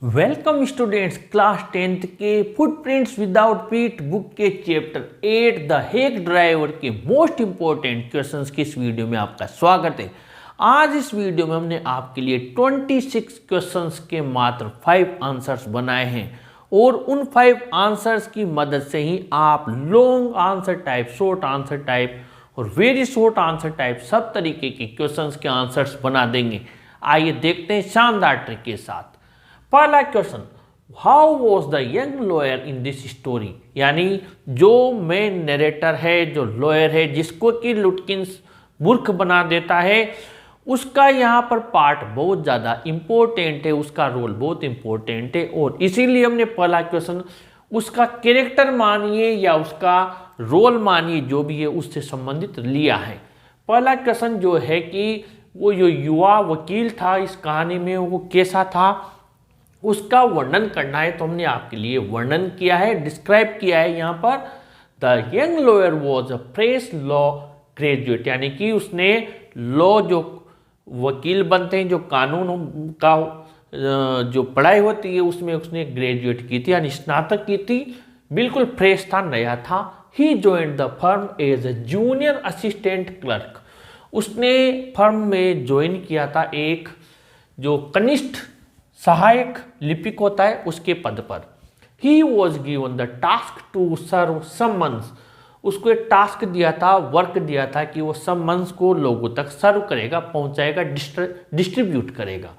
Welcome students, class 10th के footprints without feet book के chapter 8 the hack driver के most important questions की इस वीडियो में आपका स्वागत है। आज इस वीडियो में हमने आपके लिए 26 क्वेश्चंस के मात्र 5 आंसर्स बनाए हैं और उन 5 आंसर्स की मदद से ही आप long answer type, short answer type और वेरी शॉर्ट आंसर टाइप सब तरीके के क्वेश्चंस के आंसर्स बना देंगे। आइए देखते हैं शानदार ट्रिक के साथ। पहला question, how was the young lawyer in this story, यानी जो मेन नरेटर है, जो लॉयर है, जिसको कि लुटकिंस मूर्ख बना देता है, उसका यहाँ पर पार्ट बहुत ज़्यादा इम्पोर्टेंट है, उसका रोल बहुत इम्पोर्टेंट है और इसीलिए हमने पहला क्वेश्चन उसका कैरेक्टर मानिए या उसका रोल मानिए, जो भी है उससे संबंधित लिया है। पहला क्वेश्चन जो है कि वो जो युवा वकील था इस कहानी में, वो कैसा था, उसका वर्णन करना है। तो हमने आपके लिए वर्णन किया है, डिस्क्राइब किया है यहाँ पर। The young lawyer was a fresh law graduate, यानी कि उसने लॉ, जो वकील बनते हैं, जो कानून का जो पढ़ाई होती है उसमें उसने ग्रेजुएट की थी, यानी स्नातक की थी, बिल्कुल फ्रेश था, नया था। He joined the firm as a junior assistant clerk, उसने फर्म में ज्वाइन किया था एक जो कनिष्ठ सहायक लिपिक होता है उसके पद पर। He was given the task to serve summons, उसको एक टास्क दिया था, वर्क दिया था कि वो समन्स को लोगों तक सर्व करेगा, पहुंचाएगा, डिस्ट्रीब्यूट करेगा।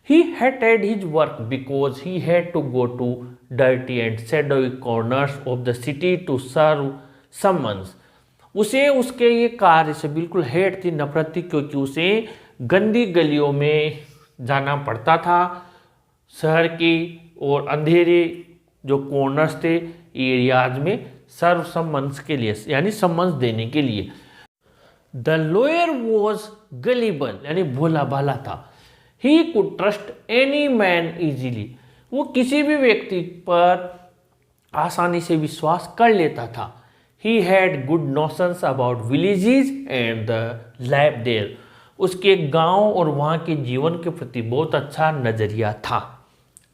He hated his work because he had to go to dirty and shadowy corners of the city to serve summons, उसे उसके ये कार्य से बिल्कुल हेट थी, नफरत थी, क्योंकि उसे गंदी गलियों में जाना पड़ता था, शहर की और अंधेरे जो कॉर्नर्स थे एरियाज में सर्व सम्मन्स के लिए, यानी सम्मन्स देने के लिए। द लॉयर वॉज गलीबल, यानी भोला भाला था। He could trust any man easily, वो किसी भी व्यक्ति पर आसानी से विश्वास कर लेता था। He had good notions about villages and the life there, उसके गांव और वहाँ के जीवन के प्रति बहुत अच्छा नजरिया था।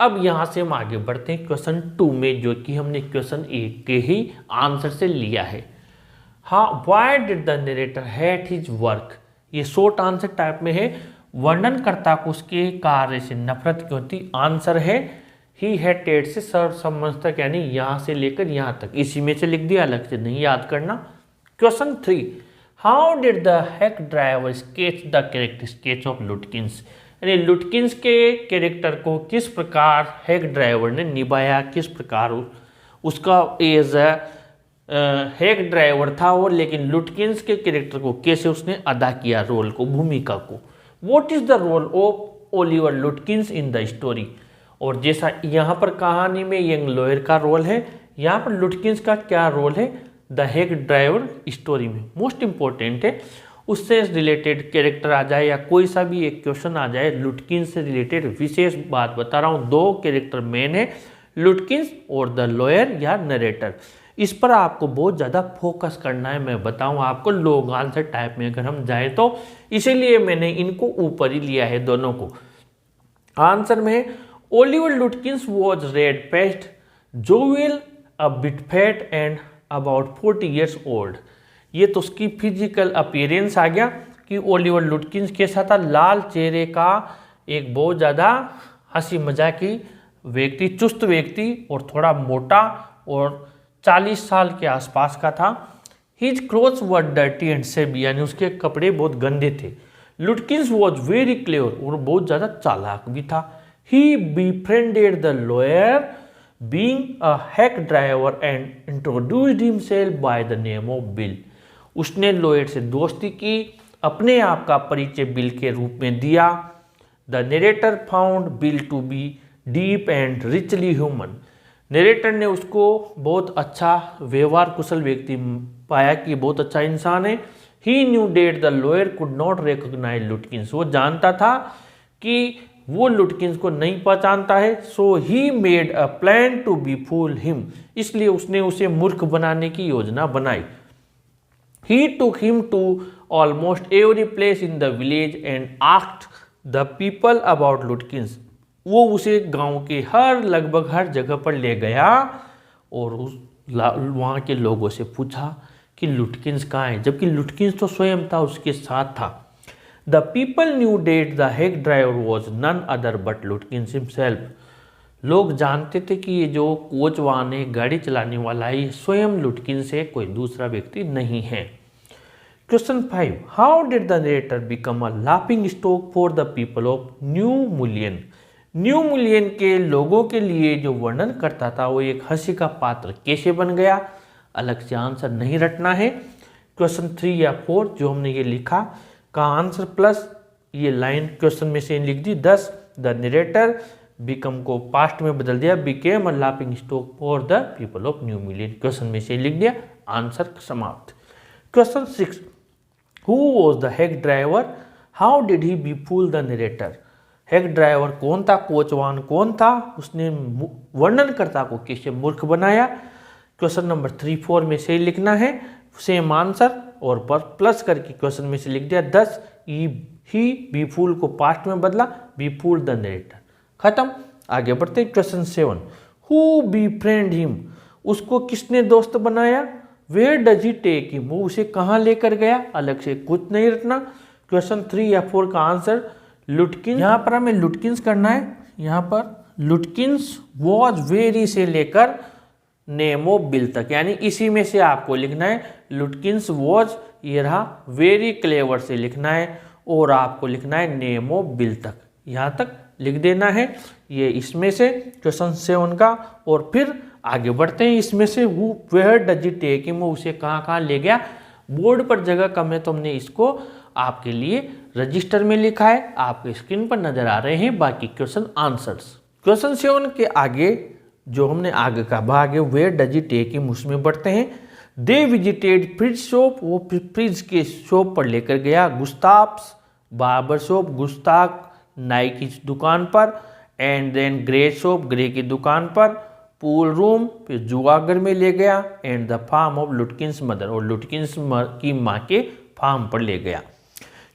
अब यहाँ से हम आगे बढ़ते हैं क्वेश्चन 2 में, जो कि हमने क्वेश्चन 1 के ही आंसर से लिया है। हाँ, why did the narrator hate his work, ये शॉर्ट आंसर टाइप में है। वर्णनकर्ता को उसके कार्य से नफरत क्यों थी, आंसर है ही हेटेड से सर्व सम्मन्स तक, यानी यहाँ से लेकर यहाँ तक, इसी में से लिख दिया, अलग से नहीं याद करना। Question 3, how did the hack driver sketch the character sketch of लुटकिंस, यानी लुटकिंस के कैरेक्टर को किस प्रकार हेक ड्राइवर ने निभाया, किस प्रकार उसका एज हेक ड्राइवर था वो, लेकिन लुटकिंस के कैरेक्टर को कैसे उसने अदा किया, रोल को, भूमिका को। What is the role of Oliver Lutkins in the story, और जैसा यहाँ पर कहानी में यंग लॉयर का रोल है, यहाँ पर लुटकिंस का क्या रोल है द हेक ड्राइवर स्टोरी में, मोस्ट इंपॉर्टेंट है। उससे रिलेटेड कैरेक्टर आ जाए या कोई सा भी एक क्वेश्चन आ जाए लुटकिंस से रिलेटेड, विशेष बात बता रहा हूँ, 2 कैरेक्टर मेन है, लुटकिंस और द लॉयर या नरेटर। इस पर आपको बहुत ज़्यादा फोकस करना है, मैं बताऊँ आपको लॉन्ग आंसर टाइप में अगर हम जाए तो, इसीलिए मैंने इनको ऊपर ही लिया है दोनों को। आंसर में Oliver लुटकिंस was red faced, jovial, a bit fat and about 40 years old, ये तो उसकी फिजिकल अपीयरेंस आ गया कि ओलिवर लुटकिंस कैसा था, लाल चेहरे का, एक बहुत ज़्यादा हंसी मजाकी व्यक्ति, चुस्त व्यक्ति और थोड़ा मोटा और 40 साल के आसपास का था। His clothes were dirty and SEBI, यानी उसके कपड़े बहुत गंदे थे। लुटकिंस वॉज वेरी क्लेवर, और बहुत ज़्यादा चालाक भी था। He befriended the lawyer being a hack driver and introduced himself by the name of Bill, उसने लॉयर से दोस्ती की, अपने आप का परिचय बिल के रूप में दिया। The narrator found Bill to be deep and richly human, narrator ने उसको बहुत अच्छा व्यवहार कुशल व्यक्ति पाया कि बहुत अच्छा इंसान है। He knew that the lawyer could not recognise Lutkins, वो जानता था कि वो लुटकिंस को नहीं पहचानता है। So he made a plan to befool him, इसलिए उसने उसे मूर्ख बनाने की योजना बनाई। He took him to almost every place in the village and asked the people about Lutkins. वो उसे गांव के लगभग हर जगह पर ले गया और वहाँ के लोगों से पूछा कि लुटकिंस कहाँ है, जबकि लुटकिंस तो स्वयं था, उसके साथ था। The people knew that the hack driver was none other but Lutkins himself. लोग जानते थे कि ये जो कोच वाहन है, गाड़ी चलाने वाला है, ये स्वयं लुटकिंस से कोई दूसरा व्यक्ति नहीं है। Question 5, how did the narrator become a laughing stock for the people of new मुलियन। New मुलियन के लोगों के लिए जो वर्णन करता था वो एक हंसी का पात्र कैसे बन गया? अलग से आंसर नहीं रटना है। क्वेश्चन 3 या 4 जो हमने ये लिखा का आंसर प्लस ये लाइन क्वेश्चन में से लिख दी। 10 द नरेटर बिकम को पास्ट में बदल दिया, became a laughing stock for the people of new Mullion, question में से लिख दिया, आंसर समाप्त। Question 6, who was the hack driver, how did he befool the narrator. Hack driver कौन था, कोचवान कौन था, उसने वर्णनकर्ता को कैसे मूर्ख बनाया? क्वेश्चन नंबर 3, 4 में से लिखना है, सेम आंसर और पर प्लस करके क्वेश्चन में से लिख दिया। 10 ही बीफूल को पास्ट में बदला, बीफूल द नरेटर, खत्म। आगे बढ़ते question 7, who befriend him, उसको किसने दोस्त बनाया? Where does he take him, वो उसे कहाँ लेकर गया? अलग से कुछ नहीं रखना। क्वेश्चन 3 या 4 का आंसर लुटकिंस, यहाँ पर हमें लुटकिंस करना है। यहाँ पर लुटकिंस वॉज वेरी से लेकर नेम ऑफ बिल तक, यानी इसी में से आपको लिखना है। लुटकिंस वॉज ये रहा, वेरी क्लेवर से लिखना है और आपको लिखना है नेम ऑफ बिल तक, यहाँ तक लिख देना है। ये इसमें से क्वेश्चन 7 का, और फिर आगे बढ़ते हैं इसमें से where does he take him, उसे कहाँ कहाँ ले गया। बोर्ड पर जगह कम है तो हमने इसको आपके लिए रजिस्टर में लिखा है, आपके स्क्रीन पर नजर आ रहे हैं बाकी क्वेश्चन आंसर्स। क्वेश्चन 7 के आगे जो हमने आगे का भाग है where does he take him, उसमें बढ़ते हैं। दे विजिटेड फ्रिज शॉप, वो फ्रिज के शॉप पर लेकर गया। गुस्ताफ्स बार्बर शॉप, गुस्ताख नाई की दुकान पर। And then gray shop, gray की दुकान पर। पूल रूम, फिर जुआगर में ले गया। And the farm of Lutkins mother, और लुटकिंस की माँ के फार्म पर ले गया।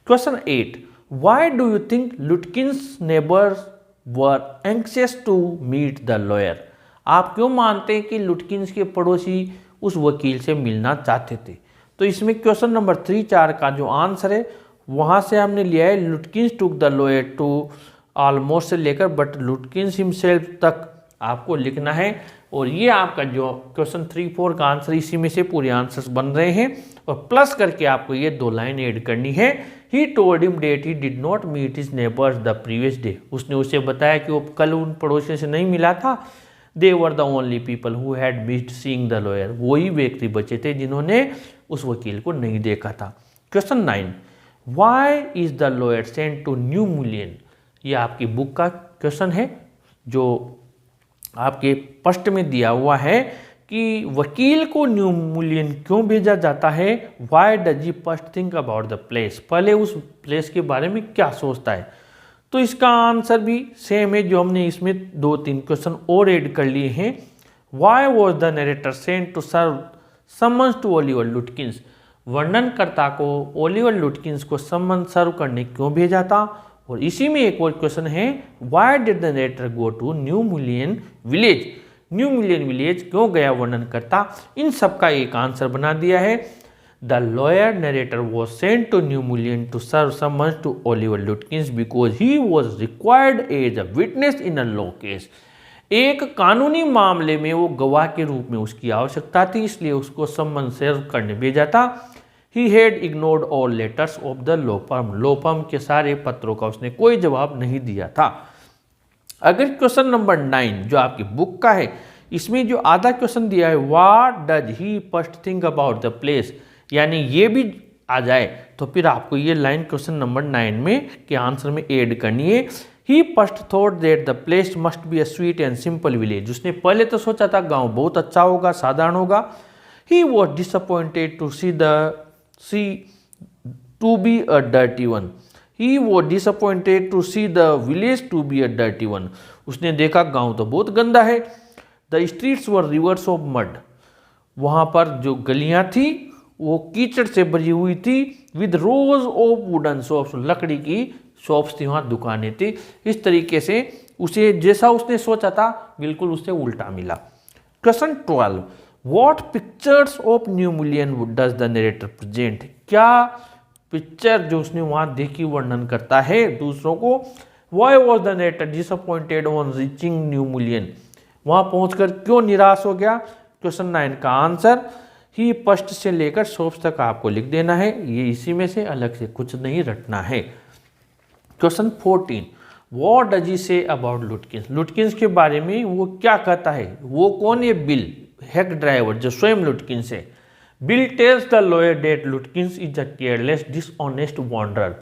Question 8, why do you think Lutkins neighbours were anxious to meet the lawyer. आप क्यों मानते हैं कि लुटकिंस के पड़ोसी उस वकील से मिलना चाहते थे? तो इसमें क्वेश्चन नंबर 3, 4 का जो आंसर है वहाँ से हमने लिया है Lutkins took the lawyer to almost से लेकर बट लुटकिंस हिमसेल्फ तक आपको लिखना है। और ये आपका जो क्वेश्चन 3, 4 का आंसर, इसी में से पूरे आंसर्स बन रहे हैं। और प्लस करके आपको ये 2 लाइन ऐड करनी है। He told him that he did not meet his neighbours the previous day, उसने उसे बताया कि वो कल उन पड़ोसियों से नहीं मिला था। They were the only people who had missed seeing the lawyer, वही व्यक्ति बचे थे जिन्होंने उस वकील को नहीं देखा था। Question 9, why is the lawyer sent to New Mullion. ये आपकी बुक का क्वेश्चन है जो आपके फर्स्ट में दिया हुआ है कि वकील को न्यू मुलियन क्यों भेजा जाता है। Why does he first think about the place, पहले उस प्लेस के बारे में क्या सोचता है। तो इसका आंसर भी सेम है जो हमने इसमें 2-3 क्वेश्चन और ऐड कर लिए हैं। Why was the narrator sent to serve summons to Oliver Lutkins, वर्णनकर्ता को ओलिवर लुटकिंस को समन सर्व करने क्यों भेजा था। और इसी में एक और क्वेश्चन है, why did the narrator go to New Mullion village, New Mullion village क्यों गया वर्णनकर्ता। इन सब का एक आंसर बना दिया है। The lawyer narrator was sent to New Mullion to serve summons to Oliver Lutkins because he was required as a witness in a law case, एक कानूनी मामले में वो गवाह के रूप में उसकी आवश्यकता थी, इसलिए उसको समन सर्व करने भेजा था। He had ignored all letters of the law firm, law firm के सारे पत्रों का उसने कोई जवाब नहीं दिया था। अगर क्वेश्चन नंबर 9 जो आपकी बुक का है, इसमें जो आधा क्वेश्चन दिया है what does he first think about the place, यानी ये भी आ जाए तो फिर आपको ये लाइन क्वेश्चन नंबर 9 में के आंसर में ऐड करनी है। He first thought that the place must be a sweet and simple village, उसने पहले तो सोचा था गांव बहुत अच्छा होगा, साधारण होगा। He was disappointed to see to be a dirty one, he was disappointed to see the village to be a dirty one, उसने देखा गांव तो बहुत गंदा है। The streets were rivers of mud, वहाँ पर जो गलियाँ थी वो कीचड़ से भरी हुई थी। With rose of wooden shops, लकड़ी की शॉप्स थी, वहाँ दुकानें थी। इस तरीके से उसे जैसा उसने सोचा था बिल्कुल उससे उल्टा मिला। Question 12, what pictures of new million does the narrator present? क्या पिक्चर जो उसने वहां देखी वर्णन करता है दूसरों को? Why was the narrator disappointed on reaching new million? वहां पहुंचकर क्यों निराश हो गया? क्वेश्चन 9 का आंसर ही फर्स्ट से लेकर सोप्स तक आपको लिख देना है, ये इसी में से अलग से कुछ नहीं रटना है। Question 14, what does he say about लुटकिंस? लुटकिंस के बारे में वो क्या कहता है? वो कौन है? बिल, हेक ड्राइवर जो स्वयं लुटकिंस है। Bill tells the lawyer that Lutkins is a careless dishonest wanderer.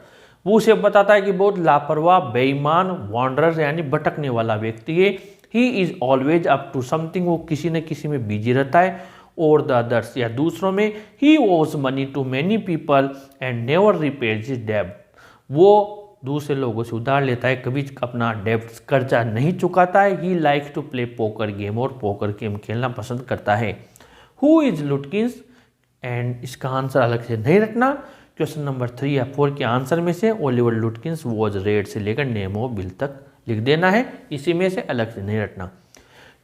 वो उसे बताता है कि बहुत लापरवाह बेईमान वॉन्डरर यानी भटकने वाला व्यक्ति है। He is always up to something, वो किसी न किसी में बिजी रहता है। और द अदर्स या दूसरों में, he owes money to many people and never repairs his डेब्ट। वो दूसरे लोगों से उधार लेता है, कभी अपना डेब्ट कर्जा नहीं चुकाता है। He likes to play poker game, और पोकर गेम खेलना पसंद करता है। Who is Lutkins? एंड इसका आंसर अलग से नहीं रखना। क्वेश्चन नंबर 3 या 4 के आंसर में से ओलिवर लुटकिंस वॉज रेड से लेकर नेम ऑफ बिल तक लिख देना है, इसी में से अलग से नहीं रखना।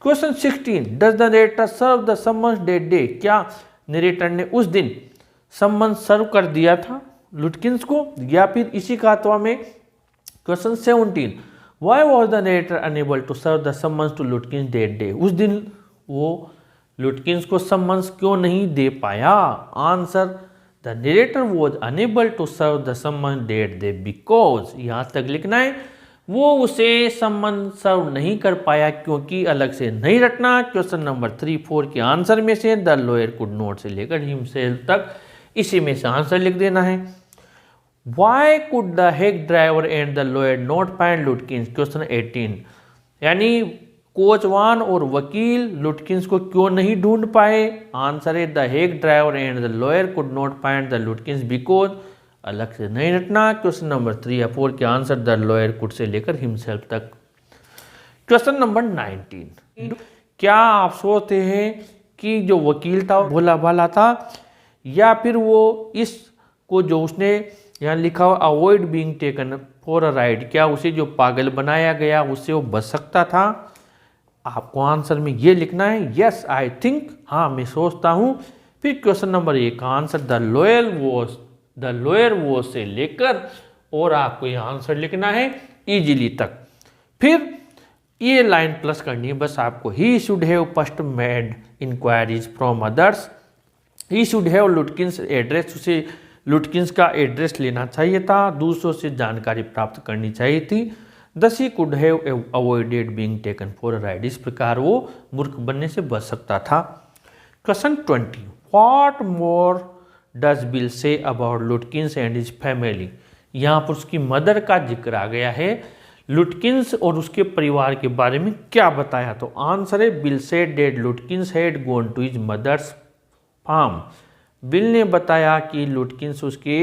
Question 16, does the narrator serve the summons that day? क्या नरेटर ने उस दिन समन्स सर्व कर दिया था लुटकिंस को, या फिर इसी का अथवा में? Question 17, why was the narrator unable to serve the summons to Lutkins that day? उस दिन वो लुटकिंस को समन्स क्यों नहीं दे पाया? Answer, the narrator was unable to serve the summons that day because, यहां तक लिखना है, वो उसे समन सर्व नहीं कर पाया क्योंकि, अलग से नहीं रखना। क्वेश्चन नंबर 3, 4 के आंसर में से द लॉयर कुड नॉट से लेकर हिमसेल्फ तक, इसी में से आंसर लिख देना है। Why could the hack driver and the lawyer not find लुटकिंस? Question 18, यानी कोचवान और वकील लुटकिंस को क्यों नहीं ढूंढ पाए? आंसर है, the hack driver and the lawyer could not find the लुटकिंस because, अलग से नहीं रखना। क्वेश्चन नंबर 3 या 4 के answer the lawyer could say लेकर हिमसेल्फ तक। क्वेश्चन नंबर 19, क्या आप सोचते हैं कि जो वकील था भोला भाला था, या फिर वो इसको जो उसने यहाँ लिखा हुआ avoid being taken for a ride, क्या उसे जो पागल बनाया गया उससे वो बच सकता था? आपको आंसर में ये लिखना है, यस आई थिंक, हाँ मैं सोचता हूँ। फिर क्वेश्चन नंबर 1 का आंसर द लॉयर वॉज से लेकर, और आपको ये आंसर लिखना है इजीली तक। फिर ये लाइन प्लस करनी है बस आपको। He should have first made inquiries from others. He should have Lutkins address, उसे लुटकिंस का एड्रेस लेना चाहिए था, दूसरों से जानकारी प्राप्त करनी चाहिए थी। दस he could have avoided being taken for a ride, इस प्रकार वो मूर्ख बनने से बच सकता था। Question 20, what more does bill say about लुटकिंस and his family? यहाँ पर उसकी मदर का जिक्र आ गया है, लुटकिंस और उसके परिवार के बारे में क्या बताया? तो आंसर है, Bill said that Lutkins had gone to his mother's farm. Bill ने बताया कि लुटकिंस उसके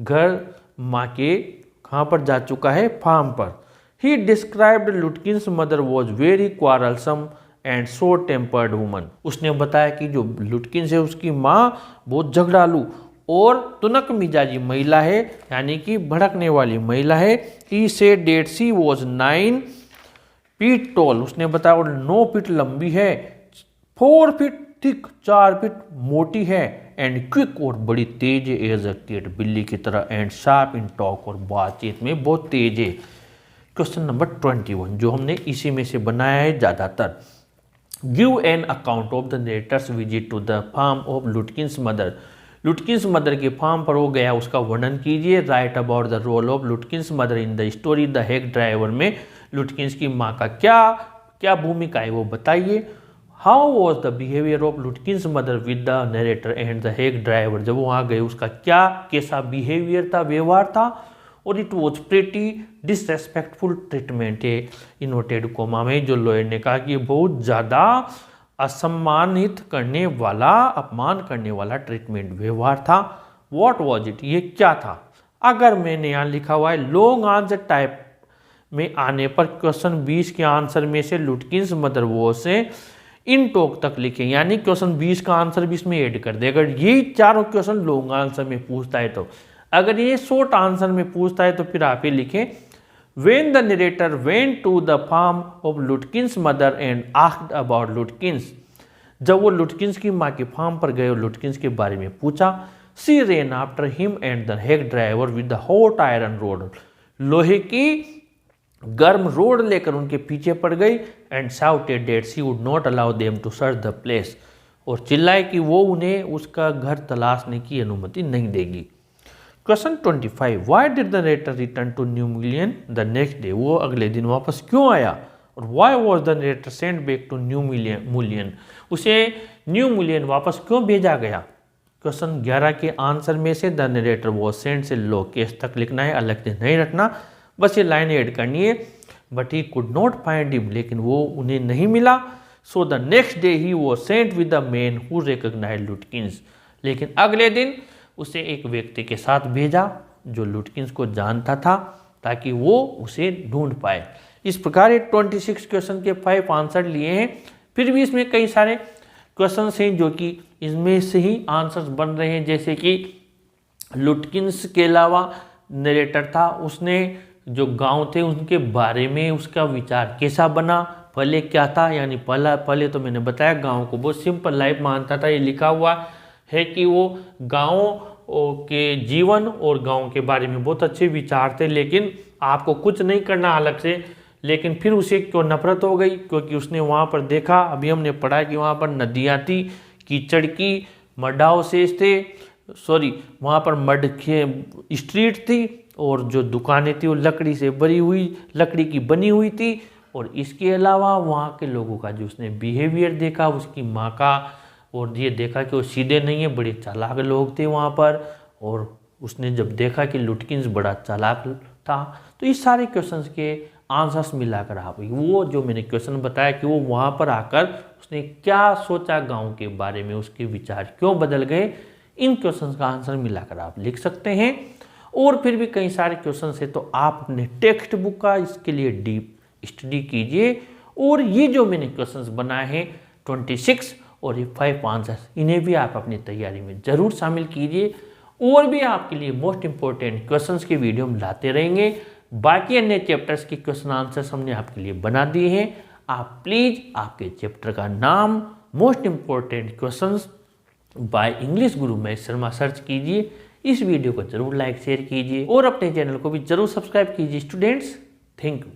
घर माँ के कहाँ पर जा चुका है? फार्म पर। He described Lutkins mother was very quarrelsome and short tempered woman. उसने बताया कि जो लुटकिंस है उसकी माँ बहुत झगड़ालू और तुनक मिजाजी महिला है, यानी कि भड़कने वाली महिला है। He said that she was 9 feet tall, उसने बताया वो 9 फीट लंबी है, 4 फीट थिक, 4 फीट मोटी है, एंड क्विक और बड़ी तेज है, एज अ कैट, बिल्ली की तरह, एंड शार्प इन टॉक, और बातचीत में बहुत तेज है। क्वेश्चन नंबर 21 जो हमने इसी में से बनाया है ज़्यादातर, give an account of the narrator's visit to the farm of Lutkins mother. Lutkins mother के फार्म पर वो गया, उसका वर्णन कीजिए। Write about the role of Lutkins mother in the story. The hack driver में लुटकिंस की माँ का क्या भूमिका है वो बताइए। How was the behaviour of Lutkins mother with the narrator and the hack driver, जब वहाँ गए उसका कैसा बिहेवियर था, व्यवहार था। और it was pretty disrespectful treatment है इन्वर्टेड कोमा में, जो लॉयर ने कहा कि बहुत ज़्यादा असम्मानित करने वाला, अपमान करने वाला ट्रीटमेंट, व्यवहार था। व्हाट वॉज इट, ये क्या था? अगर मैंने यहाँ लिखा हुआ है लॉन्ग आंसर टाइप में आने पर क्वेश्चन 20 के आंसर में से लुटकिंस मदर वॉज से इन टॉक तक लिखें, यानी क्वेश्चन 20 का आंसर भी इसमें ऐड कर दे। अगर यही चारों क्वेश्चन लॉन्ग आंसर में पूछता है तो, अगर ये शॉर्ट आंसर में पूछता है तो फिर आप ये लिखें When the narrator went to the farm of Lutkin's mother and asked about Lutkins, जब वो लुटकिंस की माँ के फार्म पर गए और लुटकिंस के बारे में पूछा, सी ran after him and the hack driver with the hot iron rod, लोहे की गर्म रोड लेकर उनके पीछे पड़ गई and shouted that she would not allow them to search the place, और चिल्लाए कि वो उन्हें उसका घर तलाशने की अनुमति नहीं देगी। Question 25, why did the narrator return to New Mullion the next day, वो अगले दिन वापस क्यों आया, और why was the narrator sent back to New Mullion, उसे न्यू मिलियन वापस क्यों भेजा गया। क्वेश्चन 11 के आंसर में से द नरेटर वॉज सेंड से लो केस तक लिखना है, अलग से नहीं रखना, बस ये लाइन ऐड करनी है। But he could not find him, लेकिन वो उन्हें नहीं मिला। So the next day he was sent with the man who recognised Lutkins, लेकिन अगले दिन उसे एक व्यक्ति के साथ भेजा जो लुटकिंस को जानता था, ताकि वो उसे ढूंढ पाए। इस प्रकार ये 26 क्वेश्चन के 5 आंसर लिए हैं। फिर भी इसमें कई सारे क्वेश्चन हैं जो कि इसमें से ही आंसर्स बन रहे हैं, जैसे कि लुटकिंस के अलावा नरेटर था, उसने जो गांव थे उनके बारे में उसका विचार कैसा बना, पहले क्या था, यानी पहले तो मैंने बताया गांव को बहुत सिंपल लाइफ मानता था। ये लिखा हुआ है कि वो गाँव के जीवन और गांव के बारे में बहुत अच्छे विचार थे, लेकिन आपको कुछ नहीं करना अलग से। लेकिन फिर उसे क्यों नफरत हो गई, क्योंकि उसने वहाँ पर देखा, अभी हमने पढ़ा कि वहाँ पर नदियाँ थी, कीचड़ की, मडावशेष थे, वहाँ पर मड के स्ट्रीट थी, और जो दुकानें थी वो लकड़ी की बनी हुई थी। और इसके अलावा वहाँ के लोगों का जो उसने बिहेवियर देखा, उसकी माँ का, और ये देखा कि वो सीधे नहीं है, बड़े चालाक लोग थे वहाँ पर। और उसने जब देखा कि लुटकिंस बड़ा चालाक था, तो इस सारे क्वेश्चंस के आंसर्स मिलाकर आप वो जो मैंने क्वेश्चन बताया कि वो वहाँ पर आकर उसने क्या सोचा गांव के बारे में, उसके विचार क्यों बदल गए, इन क्वेश्चंस का आंसर मिलाकर आप लिख सकते हैं। और फिर भी कई सारे क्वेश्चन है तो आप अपने टेक्स्ट बुक का इसके लिए डीप स्टडी कीजिए। और ये जो मैंने क्वेश्चंस बनाए हैं 26 और ये 5 आंसर्स, इन्हें भी आप अपनी तैयारी में ज़रूर शामिल कीजिए। और भी आपके लिए मोस्ट इंपॉर्टेंट क्वेश्चंस की वीडियो हम लाते रहेंगे। बाकी अन्य चैप्टर्स के क्वेश्चन आंसर्स हमने आपके लिए बना दिए हैं। आप प्लीज़ आपके चैप्टर का नाम most important questions by English Guru Mahesh Sharma search कीजिए। इस वीडियो को जरूर लाइक शेयर कीजिए और अपने चैनल को भी जरूर सब्सक्राइब कीजिए स्टूडेंट्स। Thank you.